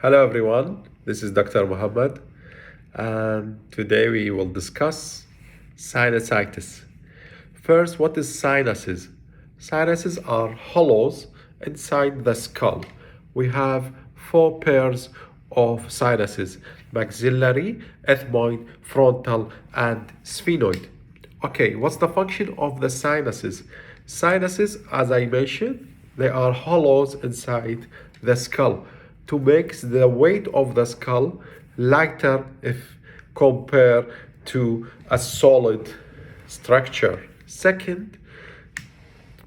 Hello everyone, this is Dr. Muhammad, and today we will discuss sinusitis. First, what is sinuses? Sinuses are hollows inside the skull. We have four pairs of sinuses: maxillary, ethmoid, frontal, and sphenoid. Okay, what's the function of the sinuses? Sinuses, as I mentioned, they are hollows inside the skull to make the weight of the skull lighter if compared to a solid structure. Second,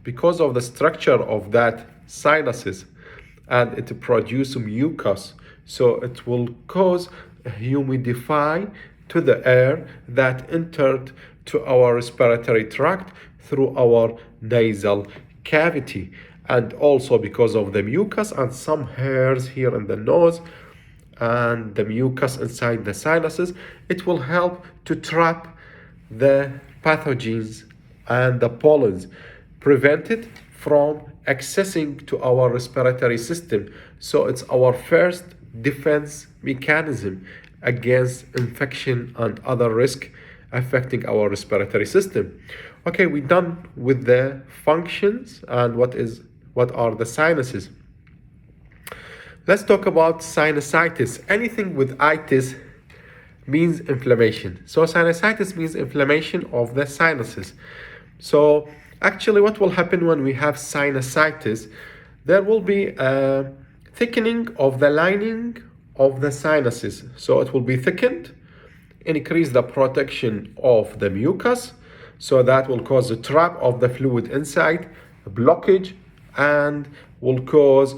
because of the structure of that sinuses, and it produces mucus, so it will cause humidify to the air that entered to our respiratory tract through our nasal cavity. And also because of the mucus and some hairs here in the nose and the mucus inside the sinuses, it will help to trap the pathogens and the pollens, prevent it from accessing to our respiratory system. So it's our first defense mechanism against infection and other risk affecting our respiratory system. Okay, we're done with the functions and what are the sinuses. Let's talk about sinusitis. Anything with itis means inflammation. So sinusitis means inflammation of the sinuses. So actually what will happen when we have sinusitis, there will be a thickening of the lining of the sinuses. So it will be thickened, increase the protection of the mucus, so that will cause a trap of the fluid inside, a blockage, and will cause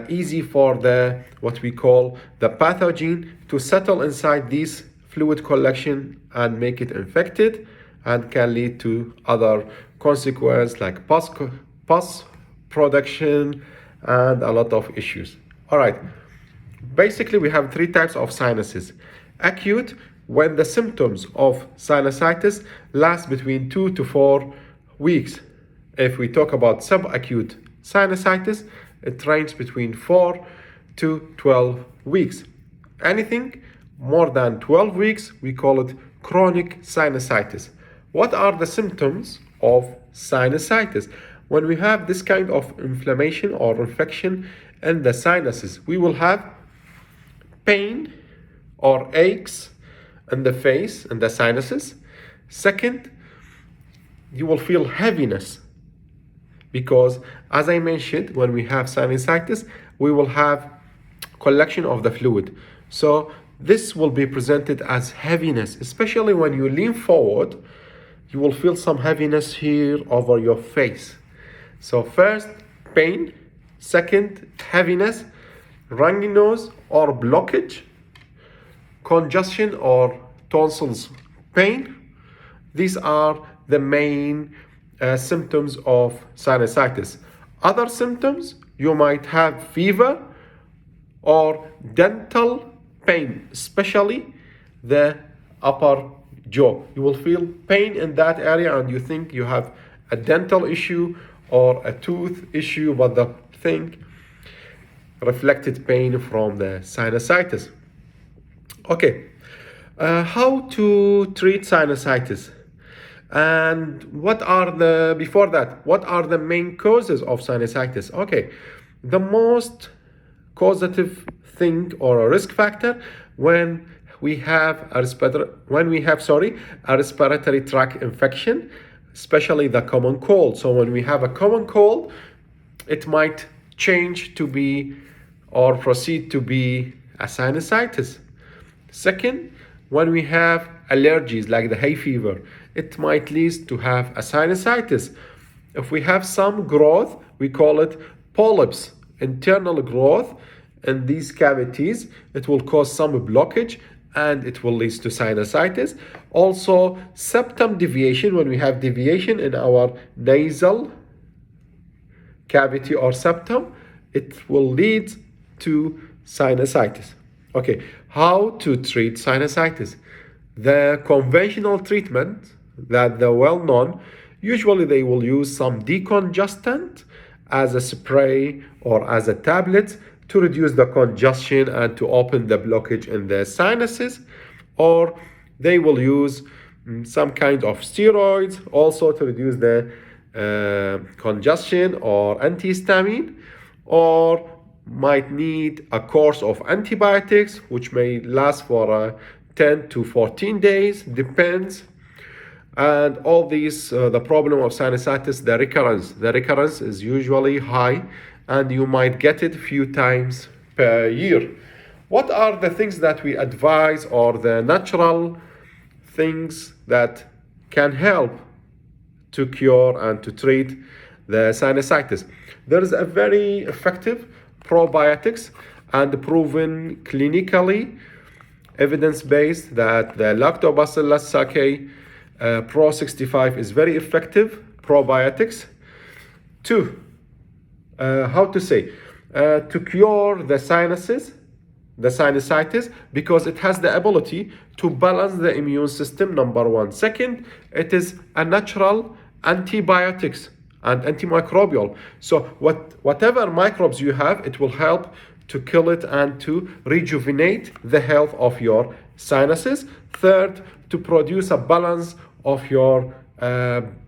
easy for the what we call the pathogen to settle inside this fluid collection and make it infected, and can lead to other consequences like pus production and a lot of issues. All right, basically we have three types of sinuses. Acute, when the symptoms of sinusitis last between 2 to 4 weeks. If we talk about subacute sinusitis, it ranges between 4 to 12 weeks. Anything more than 12 weeks, we call it chronic sinusitis. What are the symptoms of sinusitis? When we have this kind of inflammation or infection in the sinuses, we will have pain or aches in the face and the sinuses. Second, you will feel heaviness, because as I mentioned, when we have sinusitis, we will have collection of the fluid. So this will be presented as heaviness, especially when you lean forward, you will feel some heaviness here over your face. So first, pain. Second, heaviness, runny nose or blockage, congestion or tonsils pain. These are the main symptoms of sinusitis. Other symptoms, you might have fever or dental pain, especially the upper jaw. You will feel pain in that area and you think you have a dental issue or a tooth issue, but the thing reflected pain from the sinusitis. Okay, how to treat sinusitis? And what are the main causes of sinusitis? Okay, the most causative thing or a risk factor when we have a respiratory tract infection, especially the common cold. So when we have a common cold, it might change to be or proceed to be a sinusitis. Second, when we have allergies like the hay fever, it might lead to have a sinusitis. If we have some growth, we call it polyps, internal growth in these cavities, it will cause some blockage and it will lead to sinusitis. Also, septum deviation, when we have deviation in our nasal cavity or septum, it will lead to sinusitis. Okay, how to treat sinusitis? The conventional treatment that the well-known, usually they will use some decongestant as a spray or as a tablet to reduce the congestion and to open the blockage in the sinuses, or they will use some kind of steroids also to reduce the congestion, or antihistamine, or might need a course of antibiotics which may last for 10 to 14 days, depends. And all these, the problem of sinusitis, the recurrence is usually high, and you might get it a few times per year. What are the things that we advise, or the natural things that can help to cure and to treat the sinusitis? There is a very effective probiotics, and proven clinically, evidence-based, that the Lactobacillus sakei Pro 65 is very effective probiotics to to cure the sinusitis, because it has the ability to balance the immune system, number one. Second, it is a natural antibiotics and antimicrobial. So whatever microbes you have, it will help to kill it and to rejuvenate the health of your sinuses. Third, to produce a balance of your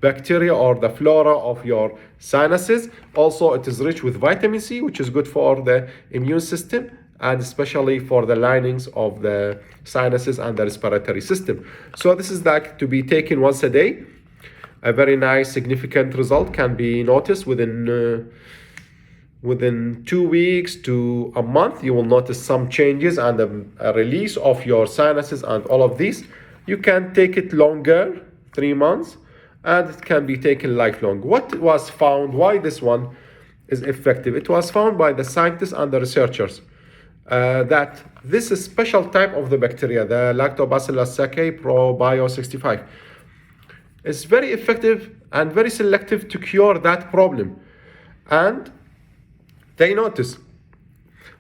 bacteria or the flora of your sinuses. Also, it is rich with vitamin C, which is good for the immune system, and especially for the linings of the sinuses and the respiratory system. So this is like to be taken once a day. A very nice, significant result can be noticed within 2 weeks to a month. You will notice some changes and a release of your sinuses and all of these. You can take it longer, 3 months, and it can be taken lifelong. What was found, why this one is effective? It was found by the scientists and the researchers that this is special type of the bacteria, the Lactobacillus sakei Probio 65, is very effective and very selective to cure that problem. And they notice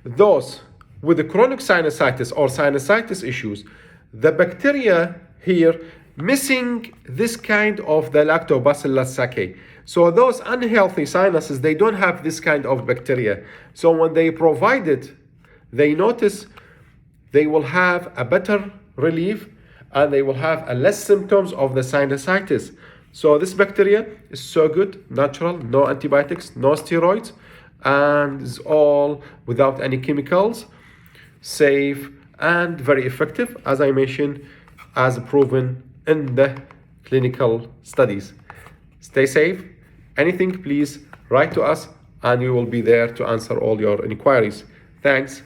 those with the chronic sinusitis or sinusitis issues, the bacteria here missing this kind of the Lactobacillus sakei. So those unhealthy sinuses, they don't have this kind of bacteria. So when they provide it, they notice they will have a better relief, and they will have a less symptoms of the sinusitis. So this bacteria is so good, natural, no antibiotics, no steroids, and is all without any chemicals, safe and very effective, as I mentioned, as proven in the clinical studies. Stay safe. Anything, please write to us, and we will be there to answer all your inquiries. Thanks.